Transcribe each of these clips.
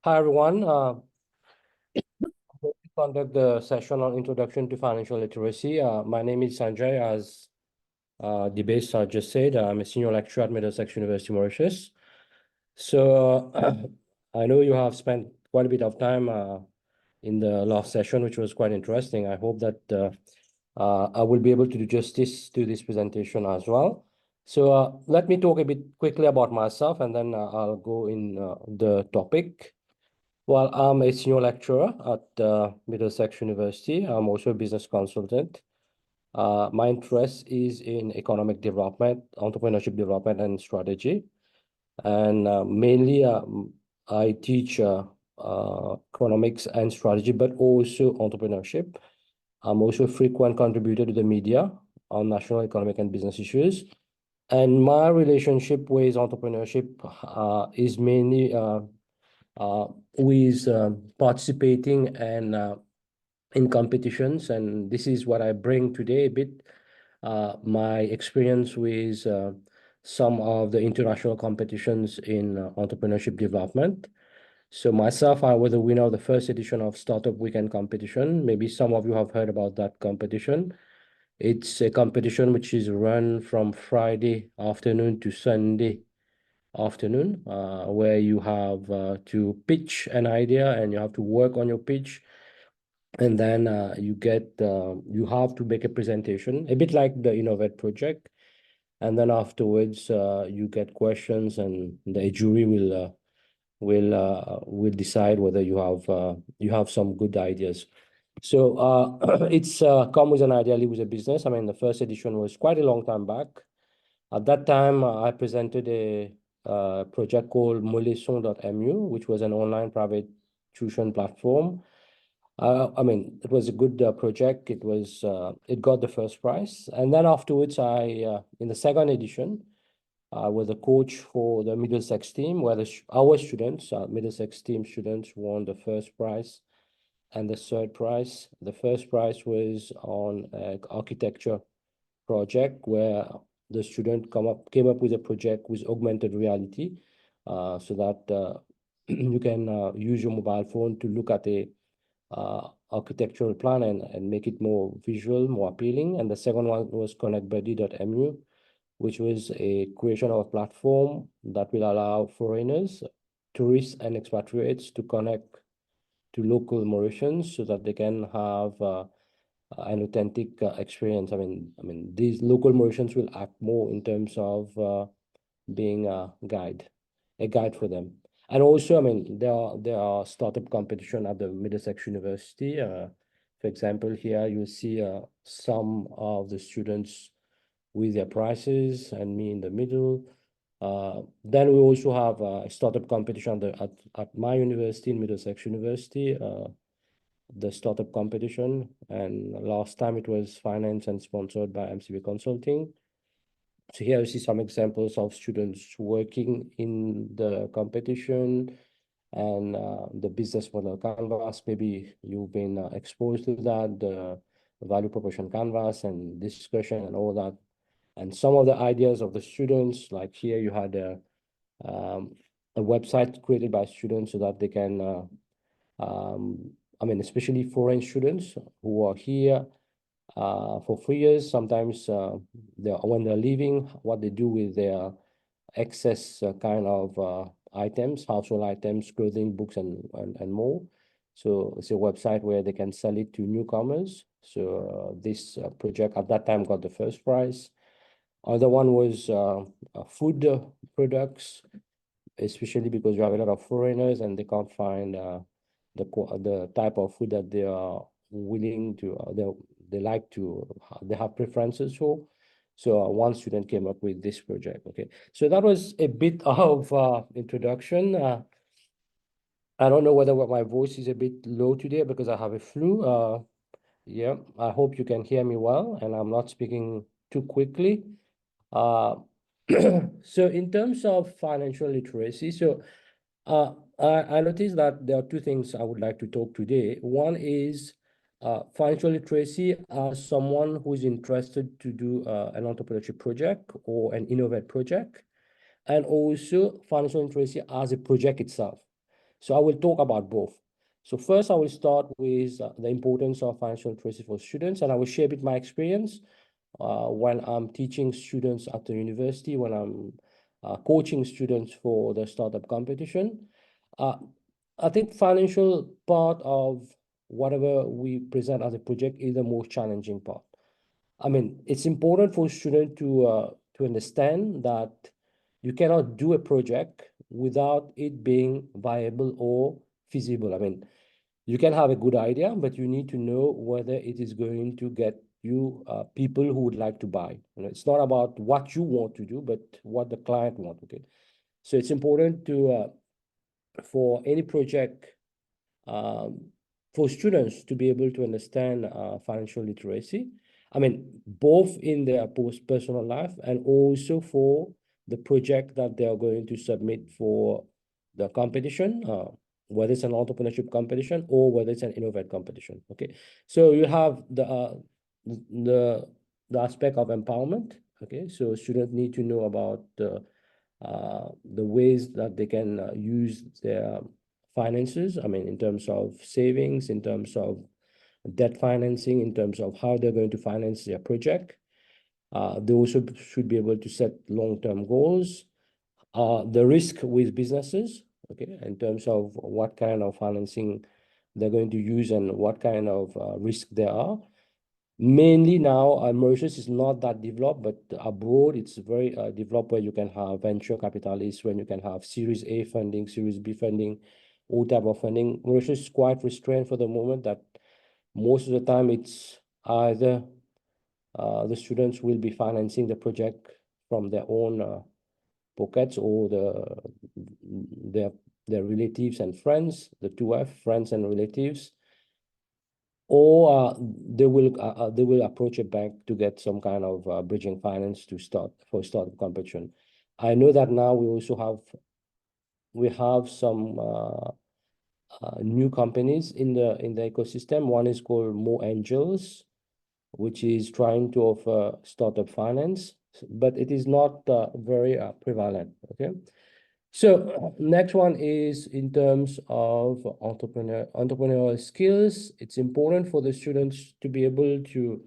Hi, everyone. I'm going to conduct the session on Introduction to Financial Literacy. My name is Sanjay, as the base just said. I'm a senior lecturer at Middlesex University, Mauritius. So I know you have spent quite a bit of time in the last session, which was quite interesting. I hope that I will be able to do justice to this presentation as well. So let me talk a bit quickly about myself, and then I'll go in the topic. Well, I'm a senior lecturer at Middlesex University. I'm also a business consultant. My interest is in economic development, entrepreneurship development, and strategy. And mainly, I teach economics and strategy, but also entrepreneurship. I'm also a frequent contributor to the media on national economic and business issues. And my relationship with entrepreneurship is mainly who is participating and in competitions, and this is what I bring today a bit, my experience with some of the international competitions in entrepreneurship development. So myself, I was the winner of the first edition of Startup Weekend competition. Maybe some of you have heard about that competition. It's a competition which is run from Friday afternoon to Sunday afternoon, where you have to pitch an idea and you have to work on your pitch, and then you have to make a presentation, a bit like the InnovEd project, and then afterwards you get questions, and the jury will decide whether you have some good ideas. So it's come with an idea, live with a business. I mean, the first edition was quite a long time back. At that time, I presented a project called moleçon.mu, which was an online private tuition platform. I mean, it was a good project. It got the first prize. And then afterwards, in the second edition, I was the coach for the Middlesex team, where our students, Middlesex team students, won the first prize and the third prize. The first prize was on an architecture project where the student came up with a project with augmented reality, so that you can use your mobile phone to look at a architectural plan and make it more visual, more appealing. And the second one was connectbuddy.mu, which was a creation of a platform that will allow foreigners, tourists, and expatriates to connect to local Mauritians so that they can have an authentic experience. I mean, these local Mauritians will act more in terms of being a guide for them. And also, I mean, there are startup competition at the Middlesex University. For example, here you see some of the students with their prizes and me in the middle. Then we also have a startup competition at my university, in Middlesex University, the startup competition. And last time it was financed and sponsored by MCB Consulting. So here you see some examples of students working in the competition and the business model canvas. Maybe you've been exposed to that, the value proposition canvas and discussion and all that. And some of the ideas of the students, like here you had a website created by students so that they can, I mean, especially foreign students who are here for 3 years. Sometimes when they're leaving, what they do with their excess kind of items, household items, clothing, books, and more. So it's a website where they can sell it to newcomers. So this project at that time got the first prize. Other one was food products, especially because you have a lot of foreigners and they can't find the type of food that they are willing to, they have preferences for. So one student came up with this project. Okay, so that was a bit of introduction. I don't know whether my voice is a bit low today because I have a flu. Yeah, I hope you can hear me well and I'm not speaking too quickly. So in terms of financial literacy, I noticed that there are two things I would like to talk today. One is financial literacy as someone who is interested to do an entrepreneurship project or an InnovEd project, and also financial literacy as a project itself. So I will talk about both. So first, I will start with the importance of financial literacy for students, and I will share a bit my experience when I'm teaching students at the university, when I'm coaching students for the startup competition. Uh, I think financial part of whatever we present as a project is the most challenging part. I mean, it's important for students to understand that you cannot do a project without it being viable or feasible. I mean, you can have a good idea, but you need to know whether it is going to get you people who would like to buy. You know, it's not about what you want to do, but what the client wants. Okay, so it's important to for any project um, for students to be able to understand financial literacy. I mean, both in their personal life and also for the project that they are going to submit for the competition, whether it's an entrepreneurship competition or whether it's an InnovEd competition. Okay, so you have the the aspect of empowerment. Okay, so students need to know about the ways that they can use their finances. I mean, in terms of savings, in terms of debt financing, in terms of how they're going to finance their project. They also should be able to set long-term goals. The risk with businesses, okay, in terms of what kind of financing they're going to use and what kind of risk there are. Mainly now, Mauritius is not that developed, but abroad it's very developed where you can have venture capitalists, when you can have Series A funding, Series B funding, all type of funding. Mauritius is quite restrained for the moment that most of the time it's either the students will be financing the project from their own pockets or their their relatives and friends, the 2F, friends and relatives, or they will approach a bank to get some kind of bridging finance to start competition. I know that now we have some new companies in the ecosystem. One is called More Angels, which is trying to offer startup finance, but it is not very prevalent. Okay. So next one is in terms of entrepreneurial skills. It's important for the students to be able to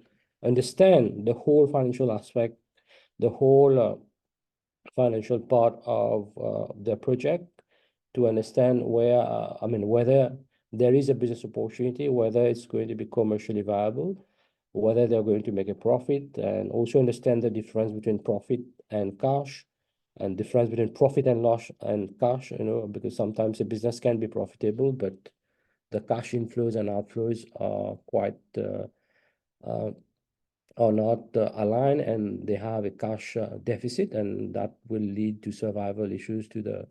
understand the whole financial aspect, the whole financial part of their project, to understand where, I mean, whether there is a business opportunity, whether it's going to be commercially viable, whether they're going to make a profit, and also understand the difference between profit and cash, and difference between profit and loss and cash, you know, because sometimes a business can be profitable, but the cash inflows and outflows are quite uh, are not aligned, and they have a cash deficit, and that will lead to survival issues to the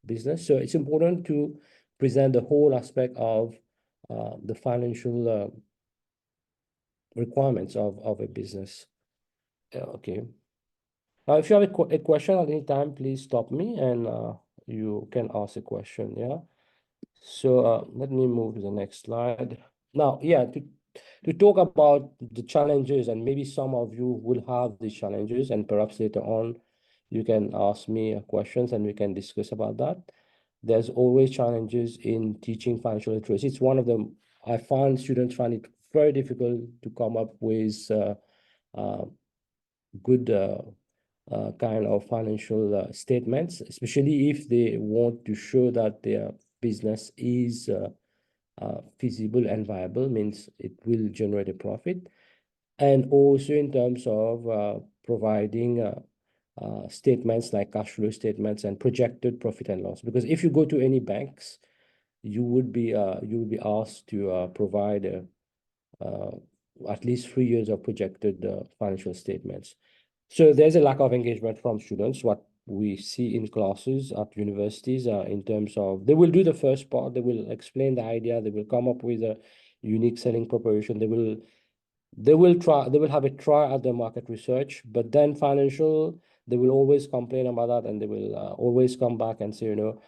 business. So it's important to present the whole aspect of the financial requirements of a business. Okay. Now, if you have a question at any time, please stop me and you can ask a question. Yeah. So let me move to the next slide. Now, yeah, to talk about the challenges, and maybe some of you will have these challenges, and perhaps later on you can ask me questions and we can discuss about that. There's always challenges in teaching financial literacy. It's one of them. I find students find it very difficult to come up with uh, good kind of financial statements, especially if they want to show that their business is feasible and viable, means it will generate a profit. And also in terms of providing statements like cash flow statements and projected profit and loss. Because if you go to any banks, you would be asked to provide at least 3 years of projected financial statements. So there's a lack of engagement from students. What we see in classes at universities in terms of, they will do the first part, they will explain the idea, they will come up with a unique selling proposition, they will have a try at the market research, but then financial, they will always complain about that, and they will always come back and say, you know,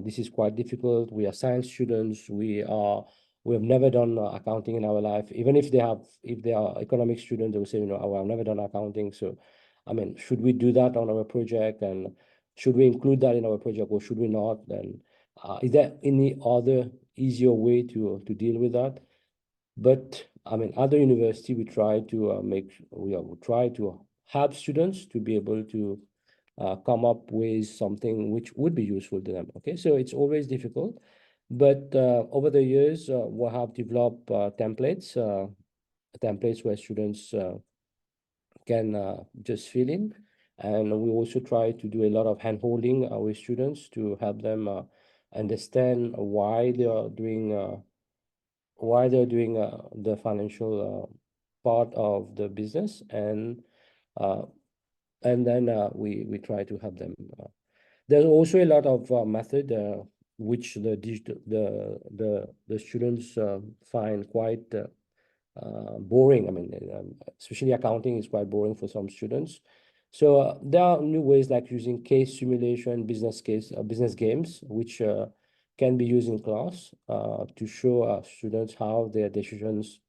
this is quite difficult. We are science students. We have never done accounting in our life. Even if they are economic students, they will say, you know, oh, I've never done accounting. So, I mean, should we do that on our project, and should we include that in our project, or should we not? And Is there any other easier way to deal with that? But I mean, other university, we try to we try to help students to be able to come up with something which would be useful to them. Okay, so it's always difficult, but over the years, we have developed templates where students can just fill in. And we also try to do a lot of hand-holding with students to help them understand why they're doing the financial part of the business, uh, and then we try to help them. There's also a lot of method which the students find quite boring. I mean, especially accounting is quite boring for some students. So there are new ways like using case simulation, business games, which can be used in class to show students how their decisions,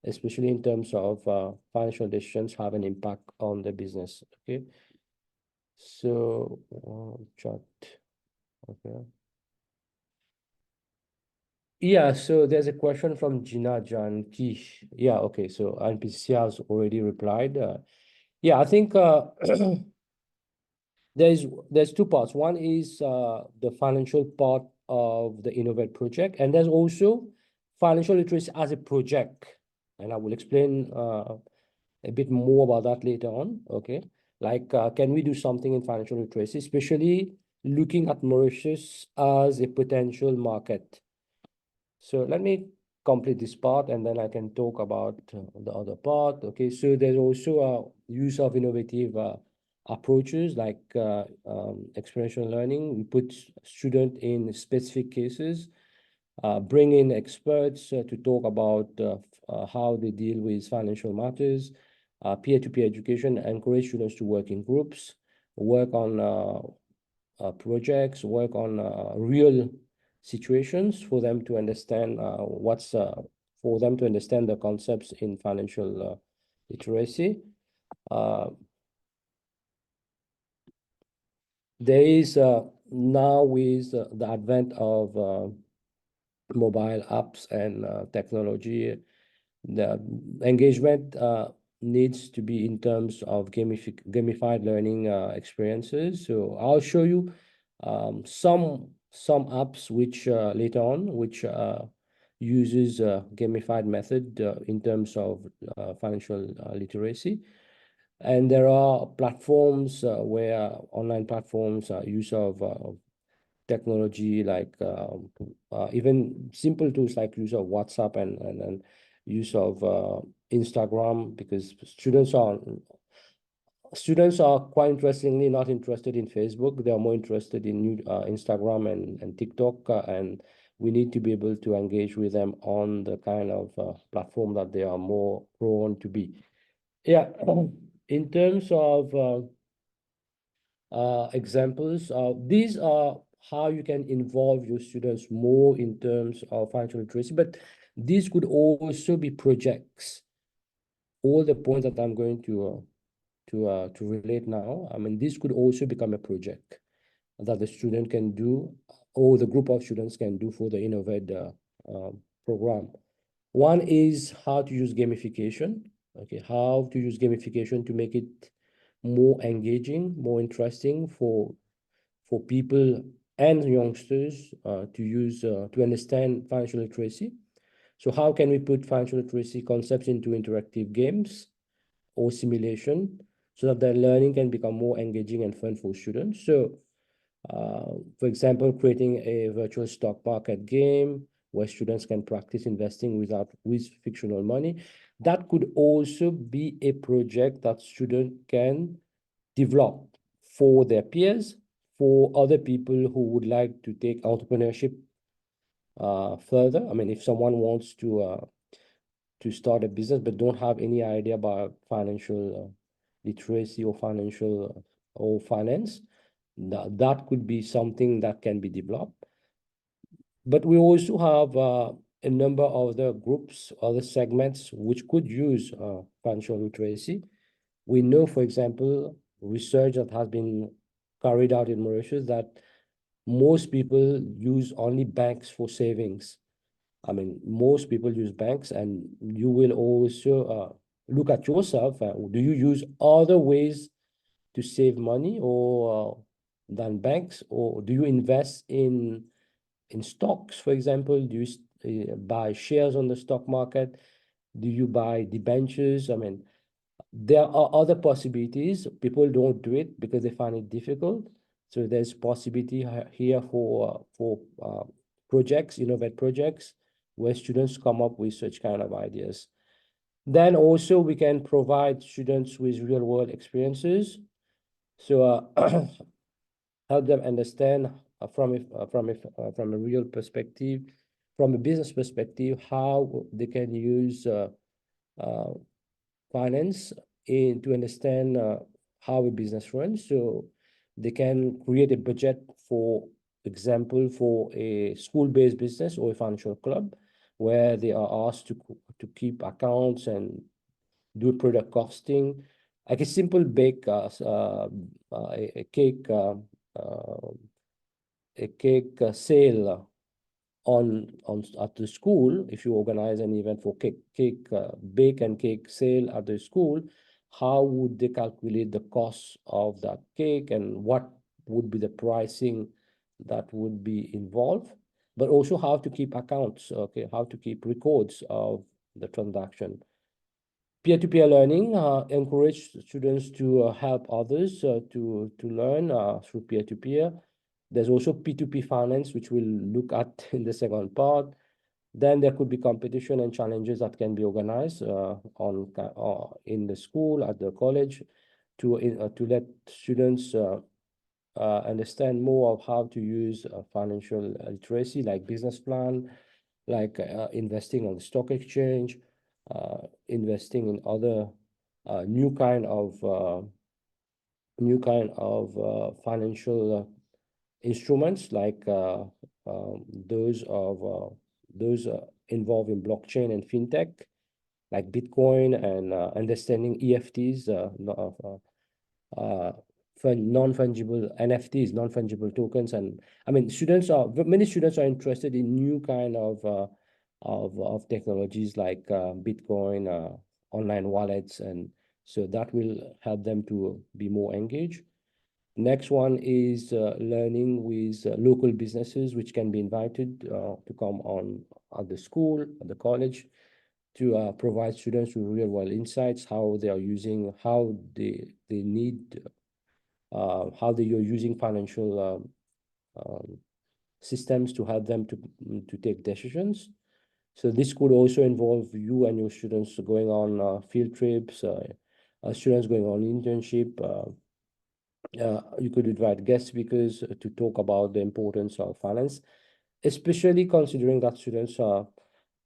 especially in terms of financial decisions, have an impact on the business. Okay. So chart. Okay. Yeah, so there's a question from Gina Janki. Yeah, okay. So NPC has already replied. Yeah, I think there's two parts. One is the financial part of the InnovEd project, and there's also financial literacy as a project. And I will explain a bit more about that later on. Okay, like can we do something in financial literacy, especially looking at Mauritius as a potential market? So let me complete this part and then I can talk about the other part. Okay, so there's also a use of innovative approaches like experiential learning. We put student in specific cases, bring in experts to talk about how they deal with financial matters, peer-to-peer education, encourage students to work in groups, work on projects, work on real situations for them to understand for them to understand the concepts in financial literacy. There is now with the advent of mobile apps and technology, the engagement needs to be in terms of gamified learning experiences. So I'll show you some apps which later on which uses gamified method in terms of financial literacy. And there are platforms where online platforms use of technology like even simple tools like use of WhatsApp and use of Instagram, because students are quite interestingly not interested in Facebook. They are more interested in Instagram and TikTok, and we need to be able to engage with them on the kind of platform that they are more prone to be. Yeah, in terms of examples, these are how you can involve your students more in terms of financial literacy, but these could also be projects. All the points that I'm going to relate now, I mean, this could also become a project that the student can do, or the group of students can do for the InnovEd program. One is how to use gamification. Okay, how to use gamification to make it more engaging, more interesting for people and youngsters to use to understand financial literacy. So how can we put financial literacy concepts into interactive games or simulation so that their learning can become more engaging and fun for students? So for example, creating a virtual stock market game where students can practice investing with fictional money. That could also be a project that students can develop for their peers, for other people who would like to take entrepreneurship further. I mean, if someone wants to start a business but don't have any idea about financial literacy or financial or finance, that could be something that can be developed. But we also have a number of other groups, other segments which could use financial literacy. We know, for example, research that has been carried out in Mauritius that most people use only banks for savings. I mean, most people use banks, and you will also look at yourself. Do you use other ways to save money or than banks, or do you invest in stocks, for example? Do you buy shares on the stock market? Do you buy debentures? I mean, there are other possibilities. People don't do it because they find it difficult. So there's possibility here for projects, InnovEd projects, where students come up with such kind of ideas. Then also we can provide students with real world experiences. So help them understand from a real perspective, from a business perspective, how they can use uh, finance to understand how a business runs. So they can create a budget, for example, for a school-based business or a financial club, where they are asked to keep accounts and do product costing, like a simple bake, a cake, uh, sale on at the school. If you organize an event for bake and cake sale at the school, how would they calculate the cost of that cake, and what would be the pricing that would be involved, but also how to keep accounts, okay, how to keep records of the transaction. Peer-to-peer learning encourage students to help others to learn through peer-to-peer. There's also P2P finance, which we'll look at in the second part. Then there could be competition and challenges that can be organized in the school, at the college, to let students understand more of how to use financial literacy, like business plan, like investing on the stock exchange, investing in other new kind of financial instruments, like those of those involved in blockchain and fintech, like Bitcoin, and understanding EFTs, uh, non-fungible NFTs, non-fungible tokens. And I mean, many students are interested in new kind of technologies like Bitcoin, online wallets, and so that will help them to be more engaged. Next one is learning with local businesses, which can be invited to come on at the school, at the college, to provide students with real world insights, how they are using, they need, how they are using financial systems to help them to take decisions. So this could also involve you and your students going on field trips, students going on internship. You could invite guest speakers to talk about the importance of finance, especially considering that students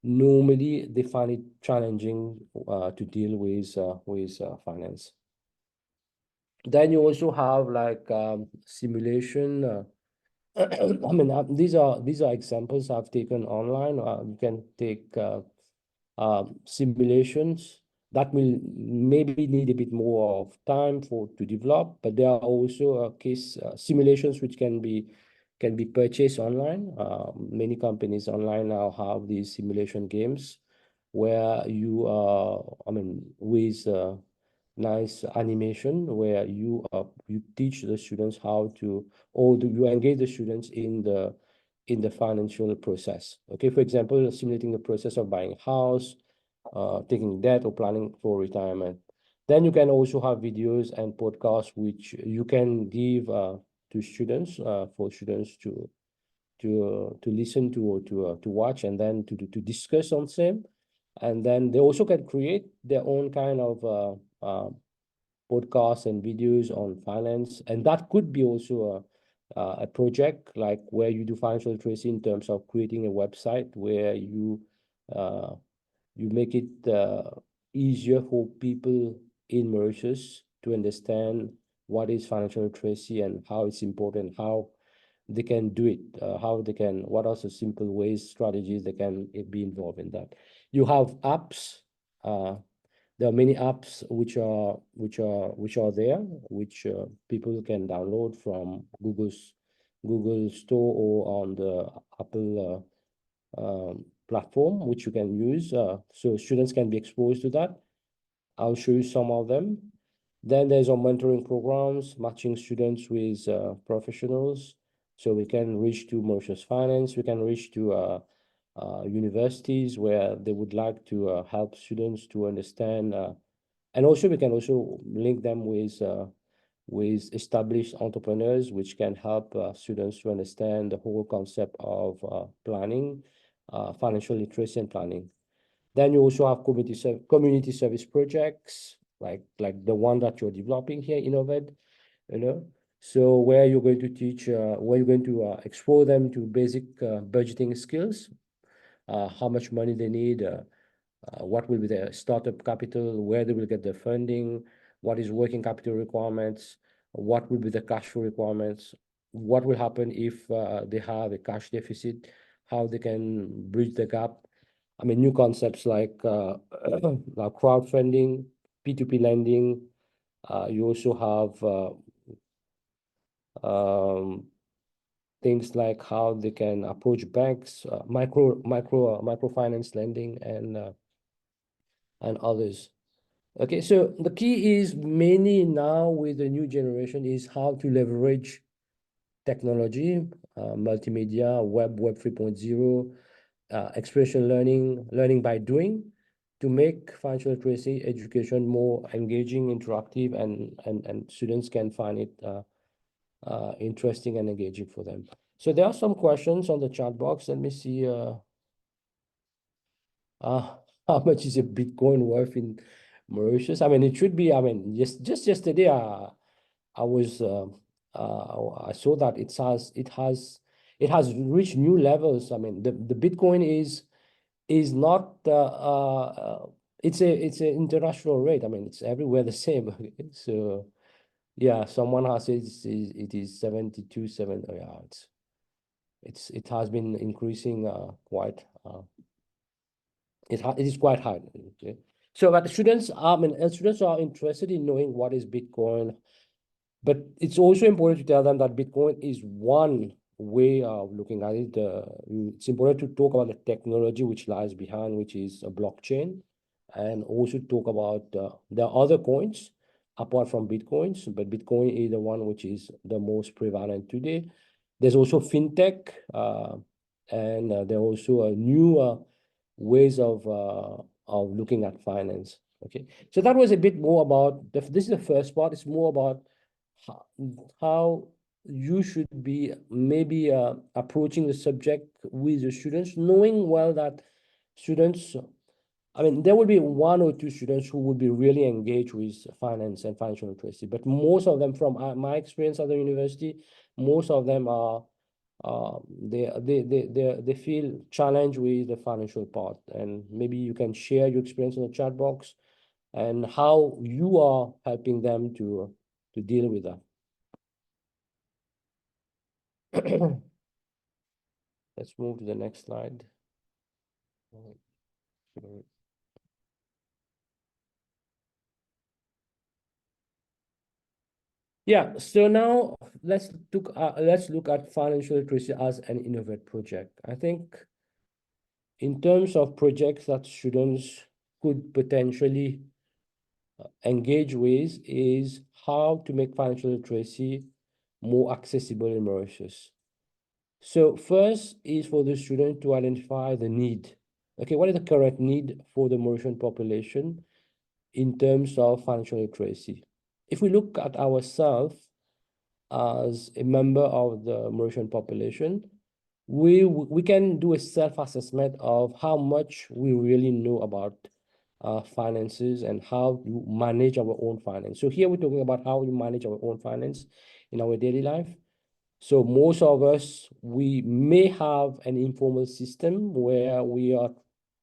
normally they find it challenging to deal with finance. Then you also have like simulation. I mean, these are examples I've taken online. You can take simulations that will maybe need a bit more of time to develop, but there are also case simulations which can be purchased online. Many companies online now have these simulation games where you I mean, with nice animation, where you teach the students how to, or do you engage the students in the financial process. Okay, for example, simulating the process of buying a house, taking debt, or planning for retirement. Then you can also have videos and podcasts which you can give to students, for students to listen to, or to watch, and then to discuss on same. And then they also can create their own kind of podcasts and videos on finance, and that could be also a project, like where you do financial literacy in terms of creating a website where uh, you make it easier for people in Mauritius to understand what is financial literacy and how it's important, how they can do it, what are the simple ways, strategies they can be involved in that. You have apps. There are many apps which are there, which people can download from Google Store or on the Apple platform, which you can use. So students can be exposed to that. I'll show you some of them. Then there's our mentoring programs, matching students with professionals. So we can reach to Mauritius Finance, we can reach to universities where they would like to help students to understand. And also we can also link them with established entrepreneurs, which can help students to understand the whole concept of planning, financial literacy and planning. Then you also have community service projects like the one that you're developing here, InnovEd, you know. So where you're going to teach, where you're going to expose them to basic budgeting skills, how much money they need, what will be their startup capital, where they will get their funding, what is working capital requirements, what will be the cash flow requirements, what will happen if they have a cash deficit, how they can bridge the gap. I mean, new concepts like like crowdfunding, P2P lending. You also have things like how they can approach banks, microfinance lending, and others. Okay, so the key is mainly now with the new generation is how to leverage technology, multimedia, Web 3.0, expression learning, learning by doing, to make financial literacy education more engaging, interactive, and students can find it interesting and engaging for them. So there are some questions on the chat box. Let me see. Uh, how much is a Bitcoin worth in Mauritius? I mean, it should be. I mean, just yesterday, I was I saw that it has reached new levels. I mean, the Bitcoin is not it's an international rate. I mean, it's everywhere the same. So yeah, someone has said it is 72.7. Yeah, it has been increasing quite. It is quite high. Okay. So, but students are interested in knowing what is Bitcoin, but it's also important to tell them that Bitcoin is one way of looking at it. It's important to talk about the technology which lies behind, which is a blockchain, and also talk about the other coins apart from Bitcoins, but Bitcoin is the one which is the most prevalent today. There's also fintech, and there are also a new ways of looking at finance. Okay, so that was a bit more about this is the first part. It's more about how you should be maybe approaching the subject with the students, knowing well that students, I mean, there will be one or two students who would be really engaged with finance and financial literacy, but most of them, from my experience at the university, most of them are they feel challenged with the financial part. And maybe you can share your experience in the chat box and how you are helping them to deal with that. Let's move to the next slide. Yeah, so now let's look at financial literacy as an InnovEd project. I think in terms of projects that students could potentially engage with is how to make financial literacy more accessible in Mauritius. So first is for the student to identify the need. Okay, what is the current need for the Mauritian population in terms of financial literacy? If we look at ourselves as a member of the Mauritian population, we can do a self-assessment of how much we really know about finances and how to manage our own finance. So here we're talking about how we manage our own finance in our daily life. So most of us, we may have an informal system where we are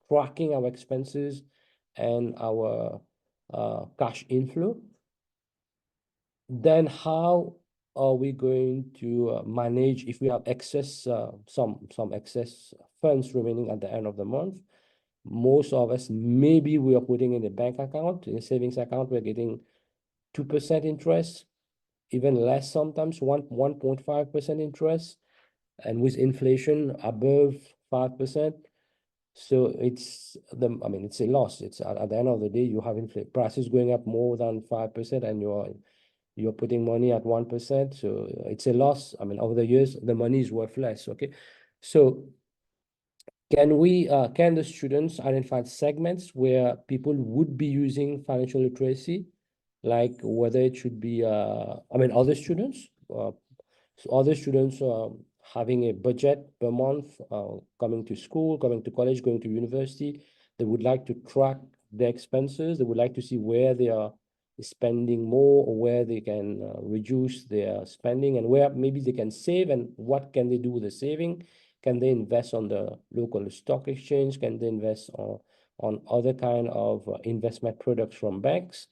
tracking our expenses and our cash inflow. Then how are we going to manage if we have excess, some excess funds remaining at the end of the month? Most of us, maybe we are putting in a bank account, in a savings account, we're getting 2% interest. even less sometimes, 1.5% interest, and with inflation above 5%. So I mean, it's a loss. It's at the end of the day, you have inflation prices going up more than 5%, and you're putting money at 1%. So it's a loss. I mean, over the years, the money is worth less. Okay. So can the students identify segments where people would be using financial literacy, like whether it should be, I mean, other students, so other students having a budget per month, coming to school, coming to college, going to university, they would like to track their expenses. They would like to see where they are spending more, or where they can reduce their spending, and where maybe they can save, and what can they do with the saving. Can they invest on the local stock exchange? Can they invest on other kind of investment products from banks?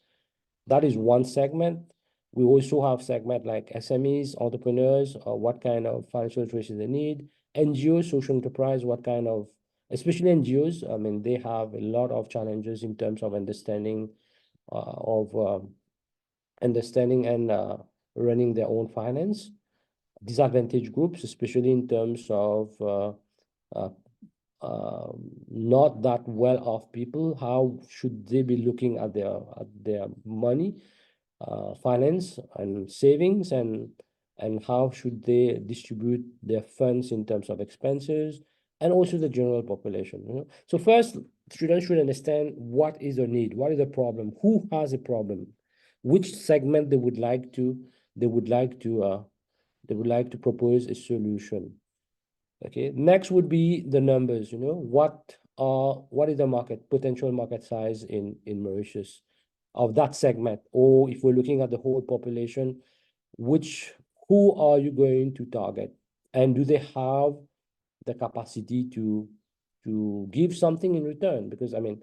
That is one segment. We also have segment like SMEs, entrepreneurs, what kind of financial literacy they need. NGOs, social enterprise, what kind of, especially NGOs, I mean, they have a lot of challenges in terms of understanding understanding and running their own finance. Disadvantaged groups, especially in terms of uh, not that well-off people, how should they be looking at their money, finance and savings, and how should they distribute their funds in terms of expenses, and also the general population, you know? So first, students should understand what is the need, what is the problem, who has a problem, which segment they would like to propose a solution. Okay, next would be the numbers, you know, what is the potential market size in Mauritius of that segment? Or if we're looking at the whole population, who are you going to target? And do they have the capacity to give something in return? Because I mean,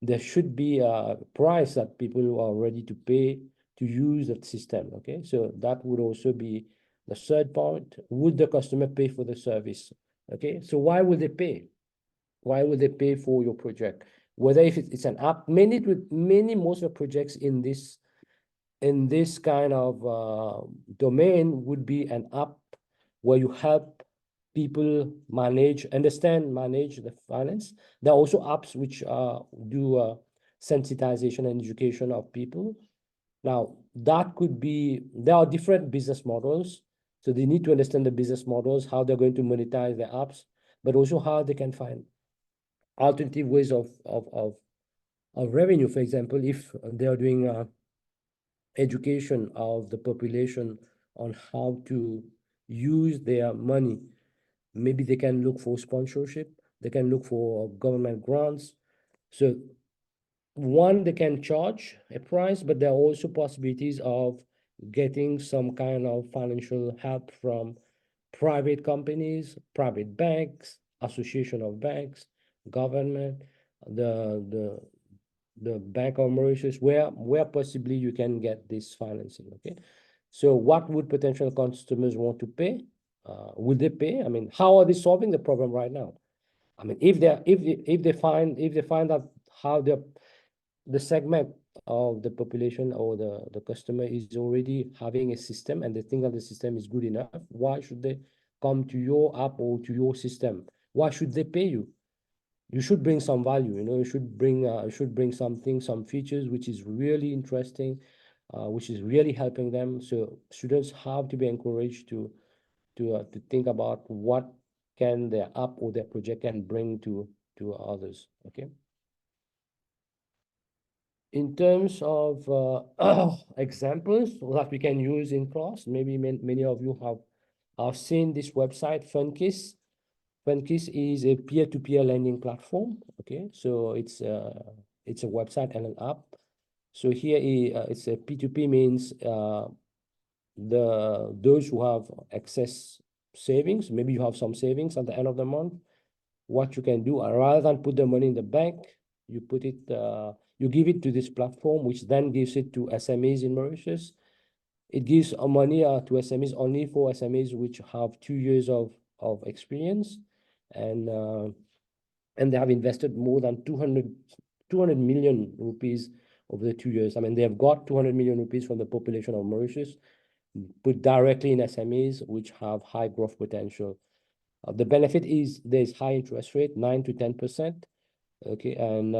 there should be a price that people are ready to pay to use that system. Okay, so that would also be the third point. Would the customer pay for the service? Okay, so why would they pay? Why would they pay for your project? Whether if it's an app, most of the projects in this kind of domain would be an app where you help people manage the finance. There are also apps which do sensitization and education of people. Now, there are different business models. So they need to understand the business models, how they're going to monetize their apps, but also how they can find alternative ways of revenue. For example, if they are doing education of the population on how to use their money, maybe they can look for sponsorship, they can look for government grants. So one, they can charge a price, but there are also possibilities of getting some kind of financial help from private companies, private banks, association of banks, government, the the the Bank of Mauritius, where possibly you can get this financing. Okay, so what would potential customers want to pay? Will they pay? I mean, how are they solving the problem right now? I mean, if they find that how the segment of the population or the customer is already having a system, and they think that the system is good enough, why should they come to your app or to your system? Why should they pay you? You should bring some value, you know, you should bring something, some features which is really interesting, which is really helping them. So students have to be encouraged to think about what can their app or their project can bring to others. Okay. In terms of examples that we can use in class, maybe many of you have seen this website, Funkiss. Funkiss is a peer-to-peer lending platform. Okay, so it's a website and an app. So here it's a P2P, means those who have excess savings, maybe you have some savings at the end of the month. What you can do, rather than put the money in the bank, you put it, you give it to this platform, which then gives it to SMEs in Mauritius. It gives money to SMEs only for SMEs which have 2 years of experience, and they have invested more than 200 million rupees over the 2 years. I mean, they have got 200 million rupees from the population of Mauritius, put directly in SMEs, which have high growth potential. The benefit is there's high interest rate, 9 to 10%. Okay, and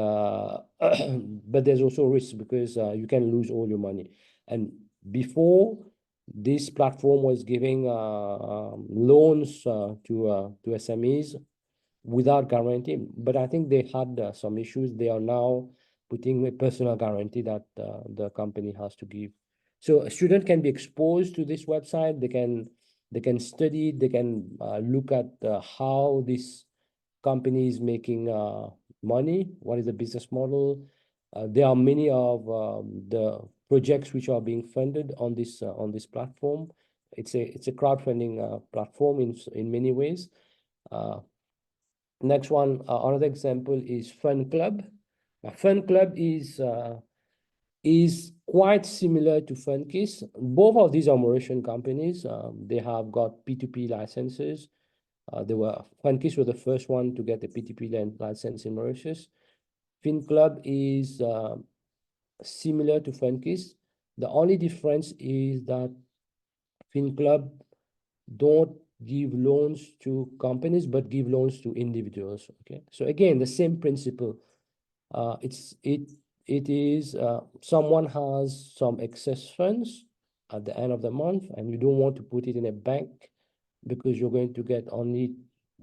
but there's also risk because you can lose all your money. And before, this platform was giving loans to SMEs without guarantee, but I think they had some issues. They are now putting a personal guarantee that the company has to give. So a student can be exposed to this website. They can study. They can look at how this company is making money. What is the business model? There are many of the projects which are being funded on this platform. It's a crowdfunding platform in many ways. Next one, another example is Fun Club. Fun Club is quite similar to Funkiss. Both of these are Mauritian companies. They have got P2P licenses. Funkiss was the first one to get a P2P license in Mauritius. Fin Club is similar to Funkiss. The only difference is that Fin Club don't give loans to companies, but give loans to individuals. Okay, so again, the same principle. It is someone has some excess funds at the end of the month, and you don't want to put it in a bank because you're going to get only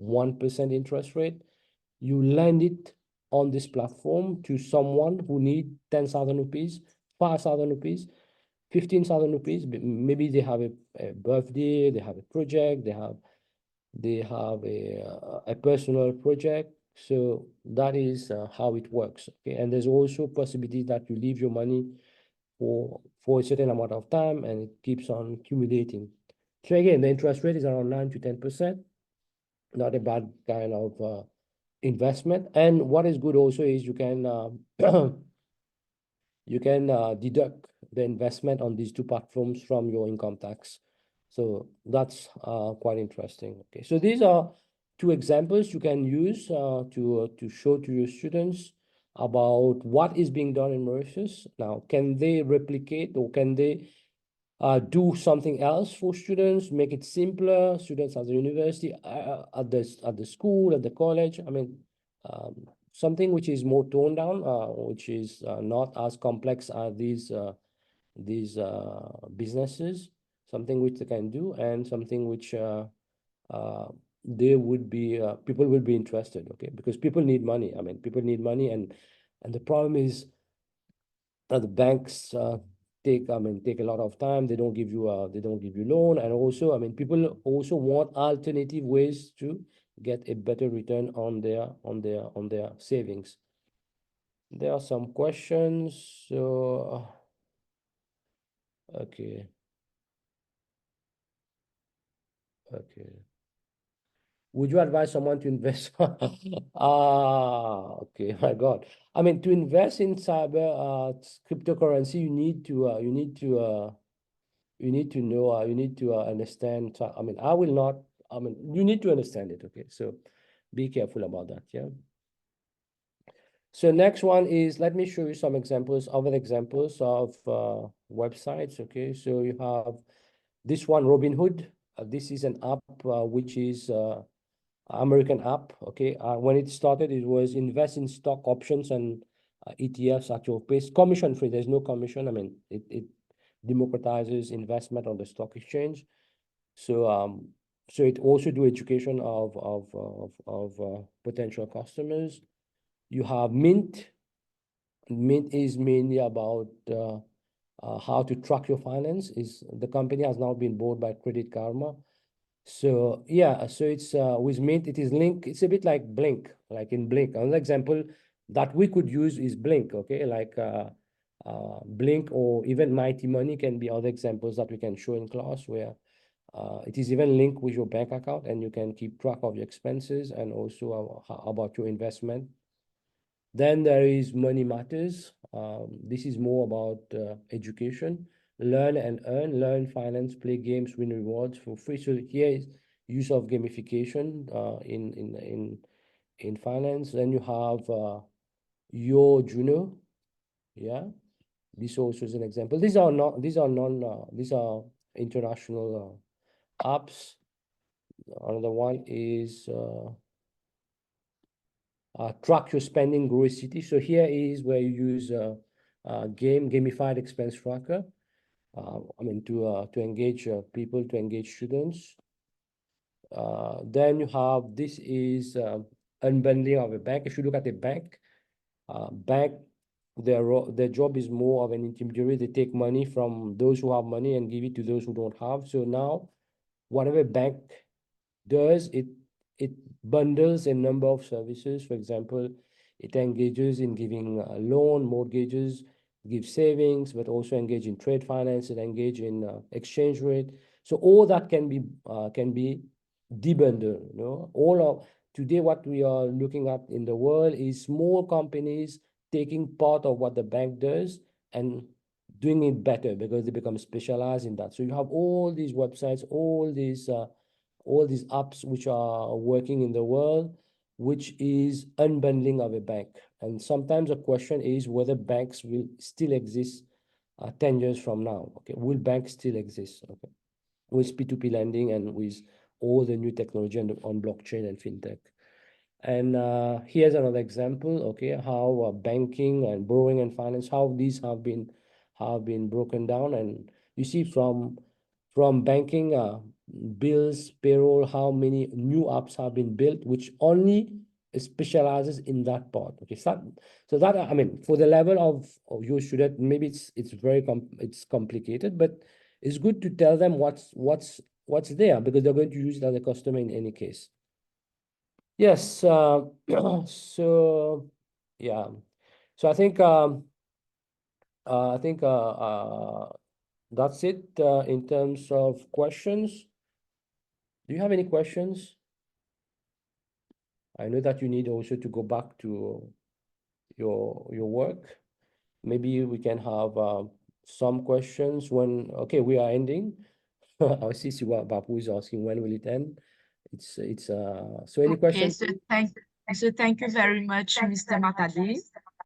1% interest rate. You lend it on this platform to someone who need 10,000 rupees, 5,000 rupees, 15,000 rupees. Maybe they have a birthday, they have a project, they have a personal project. So that is how it works. Okay, and there's also possibility that you leave your money for a certain amount of time, and it keeps on accumulating. So again, the interest rate is around 9 to 10%. Not a bad kind of investment. And what is good also is you can you can deduct the investment on these two platforms from your income tax. So that's quite interesting. Okay, so these are two examples you can use to show to your students about what is being done in Mauritius. Now, can they replicate, or can they do something else for students, make it simpler, students at the university, at the school, at the college? I mean, something which is more toned down, which is not as complex as these businesses, something which they can do, and something which they would be people will be interested. Okay, because people need money. I mean, people need money, and the problem is the banks take a lot of time. They don't give you loan, and also, I mean, people also want alternative ways to get a better return on their savings. There are some questions. So okay. Would you advise someone to invest? Okay, my God. I mean, to invest in cryptocurrency, you need to know, you need to understand. I mean, I will not, I mean, you need to understand it. Okay, so be careful about that. Yeah. So next one is, let me show you some examples, other examples of websites. Okay, so you have this one, Robinhood. This is an app which is American app. Okay, when it started, it was invest in stock options and ETFs at your pace, commission free. There's no commission. I mean, it democratizes investment on the stock exchange. So so it also do education of potential customers. You have Mint. Mint is mainly about how to track your finance. Is the company has now been bought by Credit Karma. So yeah, so it's with Mint, it is Link. It's a bit like Blink, like in Blink. Another example that we could use is Blink. Okay, like Blink, or even Mighty Money can be other examples that we can show in class, where it is even linked with your bank account, and you can keep track of your expenses and also about your investment. Then there is Money Matters. This is more about education. Learn and earn, learn finance, play games, win rewards for free. So here is use of gamification in finance. Then you have Your Juno. Yeah, this also is an example. These are not, these are non, these are international apps. Another one is track your spending, grow a city. So here is where you use gamified expense tracker. I mean to engage people, to engage students. Then you have, this is unbundling of a bank. If you look at a bank, their job is more of an intermediary. They take money from those who have money and give it to those who don't have. So now, whatever bank does, it bundles a number of services. For example, it engages in giving a loan, mortgages, gives savings, but also engage in trade finance, and engage in exchange rate. So all that can be debundled. You know, all of today what we are looking at in the world is small companies taking part of what the bank does and doing it better because they become specialized in that. So you have all these websites, all these apps which are working in the world, which is unbundling of a bank. And sometimes the question is whether banks will still exist 10 years from now. Okay, will banks still exist? Okay, with P2P lending and with all the new technology on blockchain and fintech. And here's another example, okay, how banking and borrowing and finance, how these have been broken down. And you see from banking, bills, payroll, how many new apps have been built, which only specializes in that part. Okay, so that I mean, for the level of your student, maybe it's very complicated, but it's good to tell them what's there, because they're going to use it as a customer in any case. Yes, so yeah, so I think that's it in terms of questions. Do you have any questions? I know that you need also to go back to your work. Maybe we can have some questions when, okay, we are ending. I see what Bapu is asking, when will it end? So any Okay, questions? so thank you very much, Mr. Matadi.